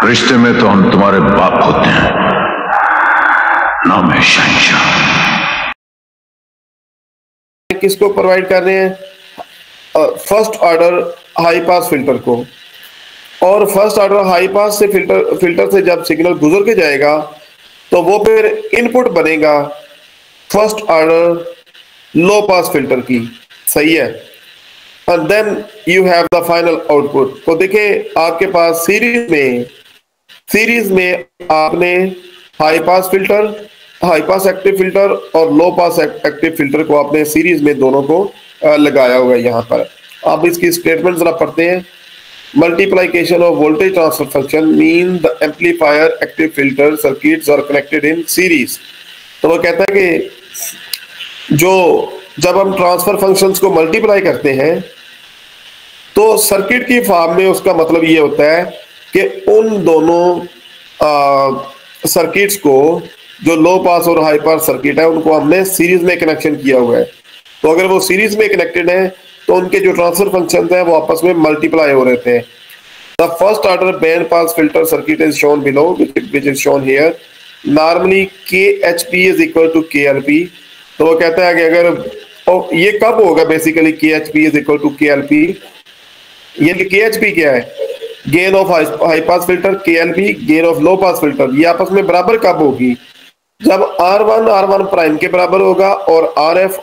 रिश्ते में तो हम तुम्हारे बाप होते हैं, नाम है शहंशाह। किसको प्रोवाइड कर रहे हैं? First order high pass filter को। और फर्स्ट ऑर्डर हाई पास से फिल्टर से जब सिग्नल गुजर के जाएगा तो वो फिर इनपुट बनेगा first order low pass filter की। सही है। And then you have the final output. तो देखिए आपके पास सीरीज में आपने high pass filter, high pass active filter और लो पास एक्टिव फिल्टर को आपने सीरीज में दोनों को लगाया हुआ है। यहाँ पर आप इसकी स्टेटमेंट जरा पढ़ते हैं। Multiplication of voltage transfer function mean the amplifier active filter circuits are connected in series। तो वो कहता है कि जब हम ट्रांसफर फंक्शंस को मल्टीप्लाई करते हैं तो सर्किट की फॉर्म में उसका मतलब ये होता है कि उन दोनों सर्किट्स को, जो लो पास और हाई पास सर्किट है, उनको हमने सीरीज में कनेक्शन किया हुआ है। तो अगर वो सीरीज में कनेक्टेड है तो उनके जो ट्रांसफर फंक्शन हैं वो आपस में मल्टीप्लाई हो रहे थे। The first order band pass filter circuit is shown below, which is shown here. Normally KHP is equal to KLP। तो वो कहता है कि अगर ये कब होगा basically KHP is equal to KLP। ये KHP क्या है? Gain of high pass filter, KLP gain of low pass filter. ये आपस में बराबर कब होगी? जब R1 प्राइम के बराबर होगा और RF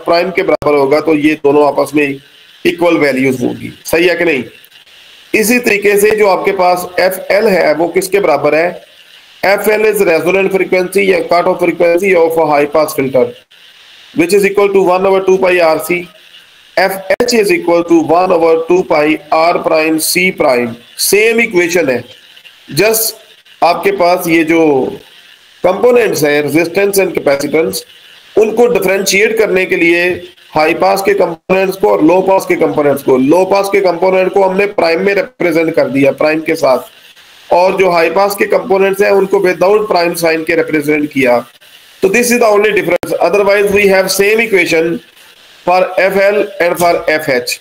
प्राइम के बराबर होगा, तो ये दोनों आपस में इक्वल वैल्यूज होगी। सही है कि नहीं? इसी तरीके से जो आपके पास FL है वो किसके बराबर है? FL इज रेजोनेंट फ्रीक्वेंसी या cut off frequency of a high pass filter which is equal to 1/2 pi RC। FH is equal to 1/2 pi R prime C prime. Same equation है। जस्ट आपके पास ये जो कंपोनेंट्स है resistance and capacitance, उनको differentiate करने के लिए हाई पास के कंपोनेंट्स को और लो पास के कंपोनेंट्स को, लो पास के कंपोनेंट को हमने प्राइम में रिप्रेजेंट कर दिया, प्राइम के साथ, और जो हाई पास के कंपोनेंट्स हैं उनको विदाउट प्राइम साइन के रिप्रेजेंट किया। तो this is the only difference. Otherwise we have same equation for FL and for FH।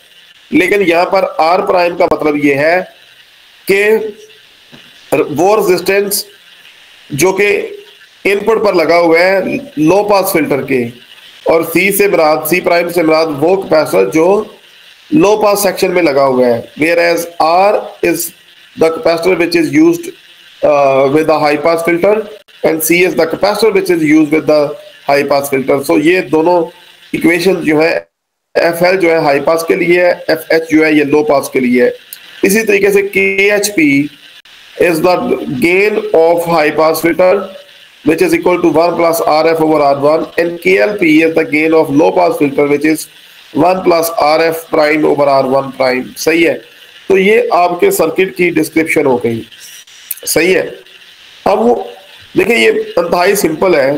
लेकिन यहाँ पर R प्राइम का मतलब ये है कि वो रेजिस्टेंस जो कि इनपुट पर लगा हुआ है लो पास फिल्टर के, और C प्राइम से मुराद वो कैपेसिटर जो लो पास सेक्शन में लगा हुआ है। Whereas R is the capacitor which is used with the high pass filter and C is the capacitor which is used with the high pass filter. So ये दोनों equation जो है, FL जो है हाई पास के लिए है, FH जो है ये लो पास के लिए है। इसी तरीके से KHP is the gain of high pass filter which is equal to 1 plus RF over R1, and KLP is the gain of low pass filter which is 1 plus RF prime over R1 prime। सही है। तो ये आपके circuit की description हो गई। सही है। अब देखिए ये इंतहाई सिंपल है।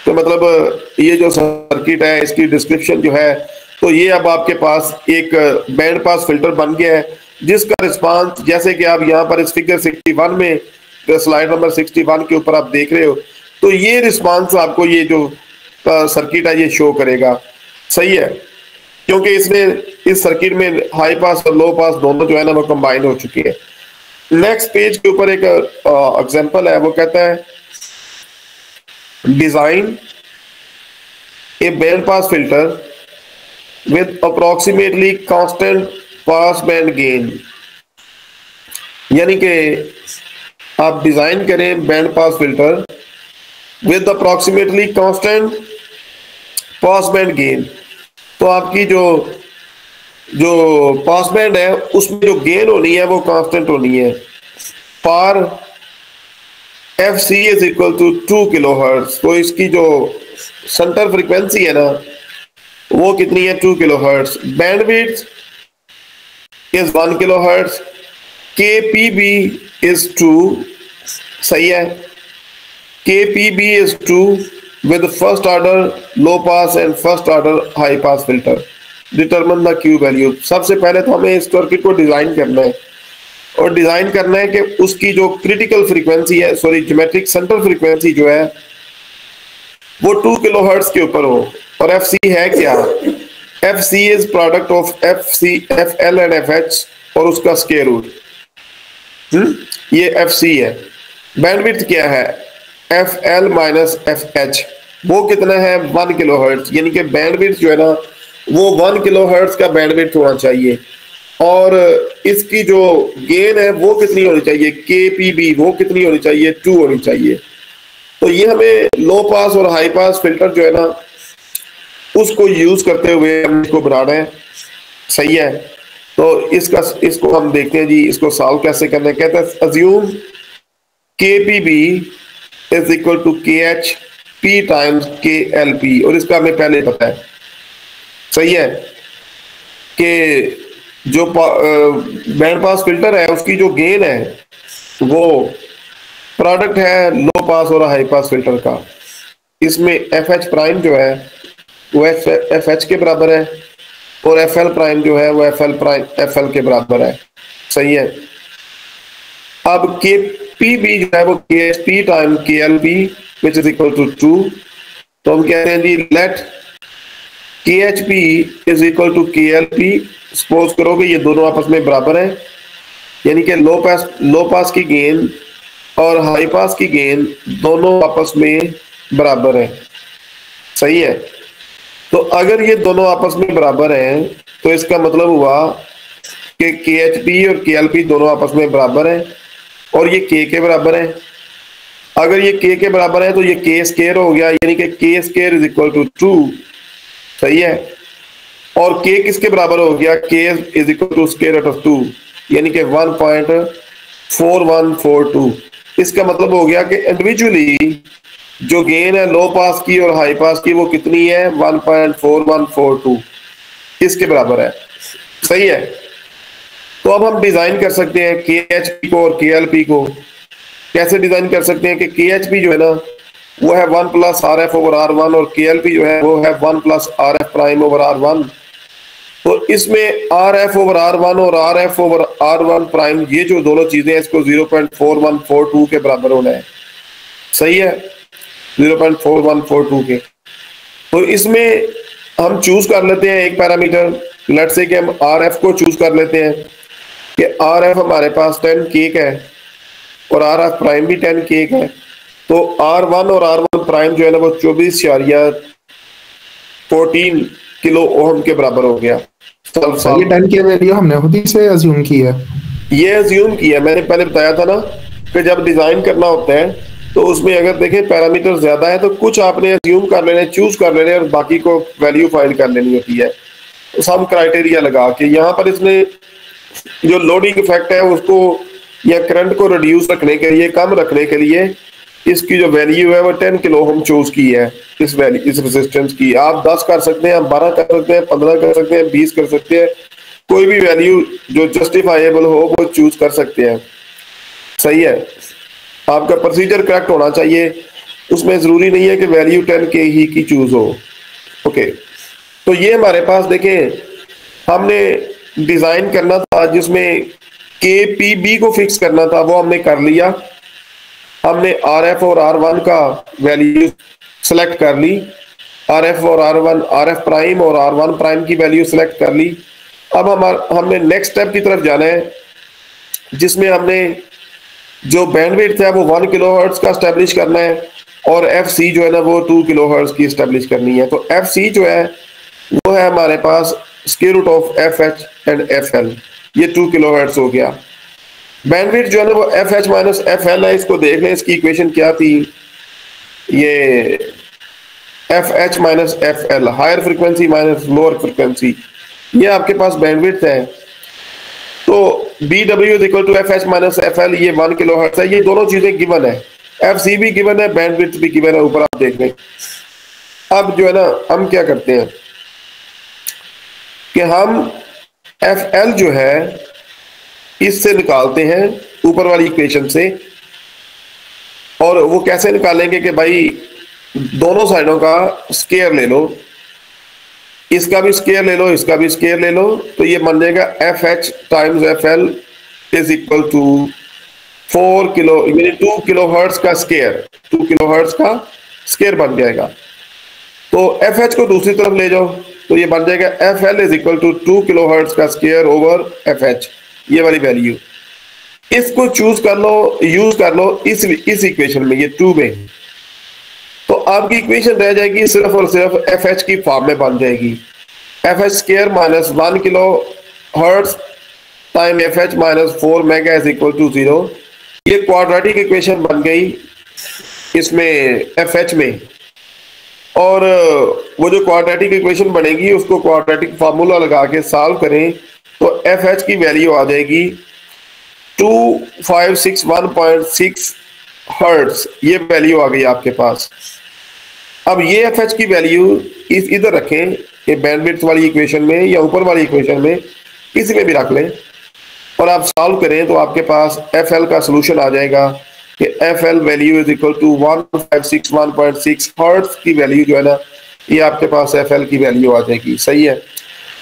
तो मतलब ये जो सर्किट है इसकी डिस्क्रिप्शन जो है, तो ये अब आपके पास एक बैंड पास फिल्टर बन गया है जिसका रिस्पांस, जैसे कि आप यहाँ पर इस फिगर 61 में, स्लाइड नंबर 61 के ऊपर आप देख रहे हो, तो ये रिस्पांस आपको ये जो सर्किट है ये शो करेगा। सही है। क्योंकि इसमें इस सर्किट में हाई पास और लो पास दोनों जो है ना वो कंबाइन हो चुकी है। नेक्स्ट पेज के ऊपर एक एग्जांपल है, वो कहता है design A band pass filter with approximately constant pass band gain. यानी कि आप डिजाइन करें band pass filter with approximately constant pass band gain. तो आपकी जो पास बैंड है उसमें जो गेन होनी है वो कांस्टेंट होनी है। पार FC is equal to 2 kilohertz. तो इसकी जो सेंटर फ्रीक्वेंसी है ना वो कितनी है? 2 kilohertz. Bandwidth is 1 kilohertz, KPB is 2। सही है। KPB is 2 with first order low pass and first order high pass filter। Determine the Q value। सबसे पहले तो हमें इस सर्किट को डिजाइन करना है, और डिजाइन करना है कि उसकी जो क्रिटिकल फ्रीक्वेंसी है, सॉरी ज्योमेट्रिक सेंटर फ्रीक्वेंसी जो है वो 2 किलोहर्ट्ज के ऊपर हो। और FC है क्या? FC is product of FL and FH और उसका स्क्वायर रूट। ये एफ सी है। बैंडविड्थ क्या है? F L minus F H, वो कितना है? 1 किलोहर्ट्ज। यानी कि बैंडविड्थ जो है ना वो 1 किलोहर्ट्ज का बैंडविड्थ होना चाहिए। और इसकी जो गेन है वो कितनी होनी चाहिए? के पी बी, वो कितनी होनी चाहिए? 2 होनी चाहिए। तो ये हमें लो पास और हाई पास फिल्टर जो है ना उसको यूज करते हुए हम इसको बनाना है। सही है। तो इसको हम देखते हैं जी, इसको सॉल्व कैसे करना है। कहते हैं assume K P B is equal to K H P times K L P, और इसका हमें पहले पता है। सही है कि जो बैंड पास फिल्टर है उसकी जो गेन है वो प्रोडक्ट है लो पास और हाई पास फिल्टर का। इसमें एफ एच प्राइम जो है वो एफ एच के बराबर है, और एफ एल प्राइम जो है वो एफ एल के बराबर है। सही है। अब के पी बी जो है वो K H P time K L P which is equal to 2। तो हम कहते हैं जी let K H P is equal to K L P. Suppose करो कि ये दोनों आपस में बराबर हैं, यानी कि लो पास की गेन और हाई पास की गेन दोनों आपस में बराबर है। सही है। तो अगर ये दोनों आपस में बराबर हैं तो इसका मतलब हुआ कि के एच पी और के एल पी दोनों आपस में बराबर हैं, और ये के बराबर है। अगर ये के बराबर है तो ये के स्केयर हो गया, यानी कि के स्केयर इज इक्वल टू 2। सही है। और के किसके बराबर हो गया? K is equal to square root of 2, यानी कि 1.4142। इसका मतलब हो गया कि इंडिविजुअली जो गेन है लो पास की और हाई पास की वो कितनी है? 1.4142 इसके बराबर है। सही है। तो अब हम डिजाइन कर सकते हैं के एच पी को और के एल पी को। कैसे डिजाइन कर सकते हैं कि के एच पी जो है ना वो है 1 plus R F over R one, और के एल पी जो है वो है 1 plus R F prime over R one. तो इसमें R F over R one और R F over R one prime, ये जो दोनों चीजें हैं इसको 0.4142 के बराबर होना है। सही है। 0.4142 के। तो इसमें हम चूज कर लेते हैं एक पैरामीटर। लेट्स से कि हम आर एफ को चूज कर लेते हैं कि आर एफ हमारे पास 10 केक है और आर एफ प्राइम भी 10 केक है। तो आर वन और आर वन प्राइम जो है ना वो 24.14 किलो ओम के बराबर हो गया। ये 10 की वैल्यू हमने खुद से अज्यूम की है। ये अज्यूम किया, मैंने पहले बताया था ना कि जब डिजाइन करना होता है तो उसमें अगर देखें पैरामीटर ज्यादा है तो कुछ आपने अज्यूम कर लेने, चूज कर लेने, और बाकी को वैल्यू फाइंड कर लेनी होती है। तो सम क्राइटेरिया लगा के यहाँ पर इसने जो लोडिंग इफेक्ट है उसको या करंट को रिड्यूस रखने के लिए, कम रखने के लिए इसकी जो वैल्यू है वो 10 किलो हम चूज की है। इस रेजिस्टेंस की आप 10 कर सकते हैं, 12 कर सकते हैं, 15 कर सकते हैं, 20 कर सकते हैं, कोई भी वैल्यू जो जस्टिफाइबल हो वो चूज कर सकते हैं। सही है। आपका प्रोसीजर करेक्ट होना चाहिए, उसमें जरूरी नहीं है कि वैल्यू 10 के ही की चूज हो। ओके। तो ये हमारे पास देखें हमने डिजाइन करना था जिसमें के पी बी को फिक्स करना था, वो हमने कर लिया। हमने आर एफ और आर वन का वैल्यू सेलेक्ट कर ली। आर एफ और R one, R F prime और आर वन प्राइम की वैल्यू सेलेक्ट कर ली। अब हमने नेक्स्ट स्टेप की तरफ जाना है जिसमें हमने जो बैंडविड्थ है वो 1 किलोहर्ट्ज का एस्टेब्लिश करना है, और एफ सी जो है ना वो 2 किलोहर्ट्ज की एस्टेब्लिश करनी है। तो एफ सी जो है वो है हमारे पास square root of F H and F L, ये 2 किलोहर्ट्ज हो गया। बैंडविड्थ जो है ना वो F H minus F L है। इसको देख लें, इसकी इक्वेशन क्या थी? ये F H minus F L, higher frequency minus lower frequency, ये आपके पास बैंडविड्थ है। तो B W is equal to F H minus F L, ये 1 किलोहर्ट्ज है। ये दोनों चीजें गिवन है, एफ सी भी गिवन है, बैंडविड्थ भी गिवन है, ऊपर आप देख लें। अब जो है ना हम क्या करते हैं कि हम एफ एल जो है इससे निकालते हैं ऊपर वाली इक्वेशन से। और वो कैसे निकालेंगे कि भाई दोनों साइडों का स्केयर ले लो, इसका भी स्केयर ले लो, इसका भी स्केयर ले लो, तो ये बन जाएगा F H times F L is equal to 4 kilo, यानी 2 किलोहर्ट्ज का स्केयर, 2 किलोहर्ट्ज का स्केयर बन जाएगा। तो एफ एच को दूसरी तरफ ले जाओ तो ये बन जाएगा F L is equal to 2 kilohertz का स्केयर ओवर एफ एच, ये वाली वैल्यू। इसको चूज कर लो, यूज कर लो इस इक्वेशन में, ये 2 में, तो आपकी इक्वेशन रह जाएगी सिर्फ और सिर्फ एफ एच की फॉर्म में बन जाएगी। F H square minus 1 kilo hertz time F H minus 4 mega is equal to 0। ये क्वाड्रेटिक इक्वेशन बन गई इसमें एफ एच में, और वो जो क्वाड्रेटिक इक्वेशन बनेगी उसको क्वाड्रेटिक फार्मूला लगा के सॉल्व करें तो एफ एच की वैल्यू आ जाएगी 2561.6 हर्ट्ज। ये वैल्यू आ गई आपके पास। अब ये एफ एच की वैल्यू इधर रखें, ये बैंडविड्थ वाली इक्वेशन में या ऊपर वाली इक्वेशन में, किसी में भी रख लें, और आप सॉल्व करें तो आपके पास एफ एल का सोल्यूशन आ जाएगा कि F L value is equal to 1561.6 hertz की वैल्यू जो है ना, ये आपके पास एफ एल की वैल्यू आ जाएगी। सही है,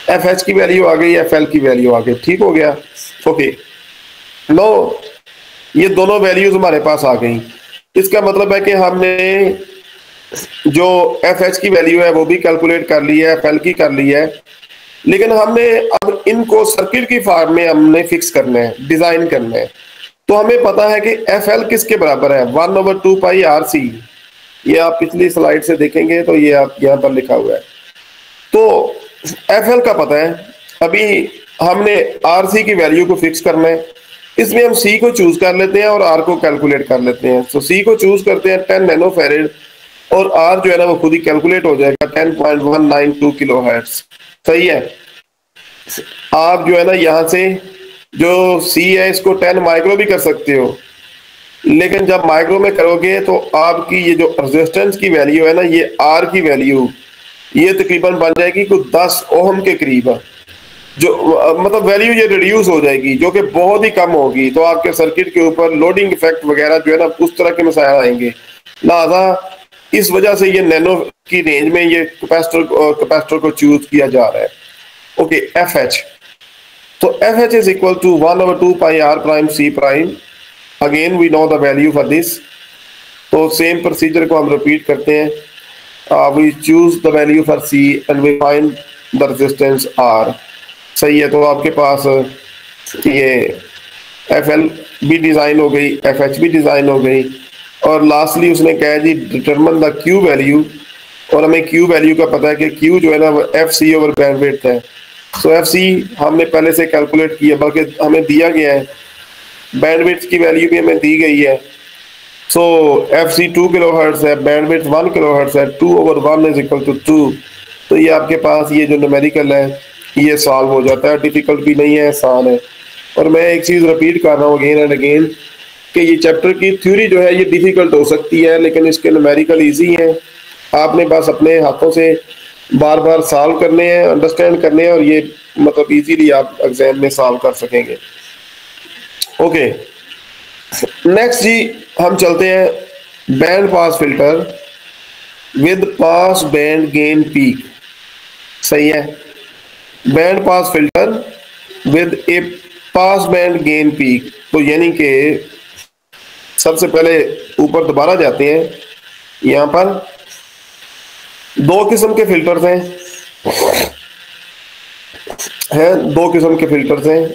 एफ एच की वैल्यू आ गई, एफ एल की वैल्यू आ गई, ठीक हो गया। ओके, नो ये दोनों वैल्यूज हमारे पास आ गई। इसका मतलब है कि हमने जो एफ एच की वैल्यू है वो भी कैलकुलेट कर ली है, एफ एल की कर ली है, लेकिन हमने अब इनको सर्किट की फॉर्म में हमने फिक्स करना है, डिजाइन करना है। तो हमें पता है कि एफ एल किसके बराबर है, 1/2 पाई आर सी। ये आप पिछली स्लाइड से देखेंगे तो ये आप यहाँ पर लिखा हुआ है। तो एफ एल का पता है, अभी हमने आर सी की वैल्यू को फिक्स करना है। इसमें हम सी को चूज कर लेते हैं और आर को कैलकुलेट कर लेते हैं। तो सी को चूज करते हैं 10 नैनो फेरेड, और आर जो है ना वो खुद ही कैलकुलेट हो जाएगा 10.192 किलो हर्ट्ज। सही है, आप जो है ना यहाँ से जो सी है इसको 10 माइक्रो भी कर सकते हो, लेकिन जब माइक्रो में करोगे तो आपकी ये जो रेजिस्टेंस की वैल्यू है ना, ये आर की वैल्यू ये तकरीबन बन जाएगी कुछ 10 ओम के करीब, जो मतलब वैल्यू ये रिड्यूस हो जाएगी, जो कि बहुत ही कम होगी। तो आपके सर्किट के ऊपर लोडिंग इफेक्ट वगैरह जो है ना उस तरह के मसाइल आएंगे। लिहाजा इस वजह से ये नैनो की रेंज में ये कैपेसिटर को चूज किया जा रहा है। ओके, एफ एच, तो F H is equal to 1/2 pi R prime C prime. Again we know the value for this, तो सेम प्रोसीजर को हम रिपीट करते हैं। We choose the value for C and we find the resistance R. सही है, तो आपके पास ये एफ एल भी डिजाइन हो गई, एफ एच भी डिजाइन हो गई, और लास्टली उसने कहा जी डिटरमिन द क्यू वैल्यू, और हमें क्यू वैल्यू का पता है कि क्यू जो है ना वो एफ सी ओवर बैंडविड्थ है। सो एफ सी हमने पहले से कैलकुलेट किया, बल्कि हमें दिया गया है, बैंडविड्थ की वैल्यू भी हमें दी गई है। सो एफ सी 2 किलो हर्ट्ज है, बैंडविड्थ 1 किलो हर्ट्ज है, 2/1 इज इक्वल टू 2। तो ये आपके पास ये जो न्यूमेरिकल है ये सॉल्व हो जाता है, डिफिकल्ट भी नहीं है, आसान है। और मैं एक चीज रिपीट कर रहा हूँ अगेन एंड अगेन कि ये चैप्टर की थ्योरी जो है ये डिफिकल्ट हो सकती है, लेकिन इसके न्यूमेरिकल इजी हैं। आपने बस अपने हाथों से बार बार सॉल्व करने हैं, अंडरस्टैंड करने हैं, और ये मतलब इजीली आप एग्जाम में सॉल्व कर सकेंगे। ओके, नेक्स्ट जी हम चलते हैं band pass filter with pass band gain peak. सही है, band pass filter with A pass band gain peak. तो यानी कि सबसे पहले ऊपर दोबारा जाते हैं, यहां पर दो किस्म के फिल्टर्स हैं दो किस्म के फिल्टर्स हैं।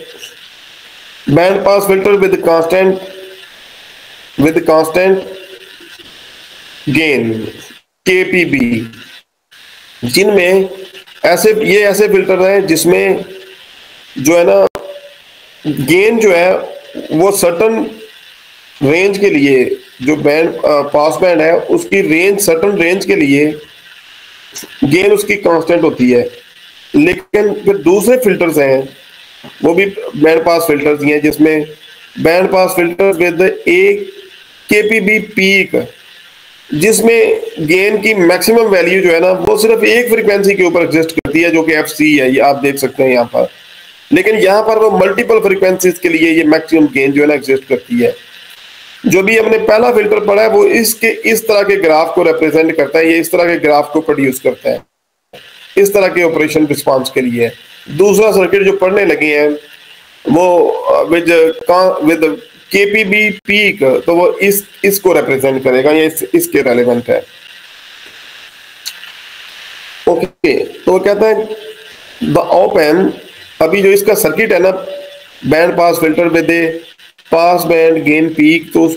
Band pass filter with constant gain KPB, जिनमें ऐसे फिल्टर हैं जिसमें जो है ना गेन जो है वो सर्टन रेंज के लिए, जो बैंड पास बैंड है उसकी रेंज सर्टन रेंज के लिए गेन उसकी कांस्टेंट होती है। लेकिन फिर दूसरे फिल्टर्स हैं वो भी बैंड पास फिल्टर्स ही हैं, जिसमें band pass filter with a KPB peak, जिसमें गेन की मैक्सिमम वैल्यू जो है ना वो सिर्फ एक फ्रीक्वेंसी के ऊपर एग्जिस्ट करती है, जो कि एफ सी है, ये आप देख सकते हैं यहाँ पर। लेकिन यहाँ पर वो मल्टीपल फ्रीक्वेंसीज के लिए ये मैक्सिमम गेन जो है ना एग्जिस्ट करती है। जो भी हमने पहला फिल्टर पढ़ा है वो इसके इस तरह के ग्राफ को रिप्रेजेंट करता है, ये इस तरह के ग्राफ को प्रोड्यूस करता है, इस तरह के ऑपरेशन रिस्पांस के लिए। दूसरा सर्किट जो पढ़ने लगे हैं वो विद केपीबी पीक, तो वो इसको रिप्रेजेंट करेगा, ये इसके रेलेवेंट है। ओके, तो वो कहता है द ऑप एम्प, अभी जो इसका सर्किट है ना band pass filter with pass band gain peak, तो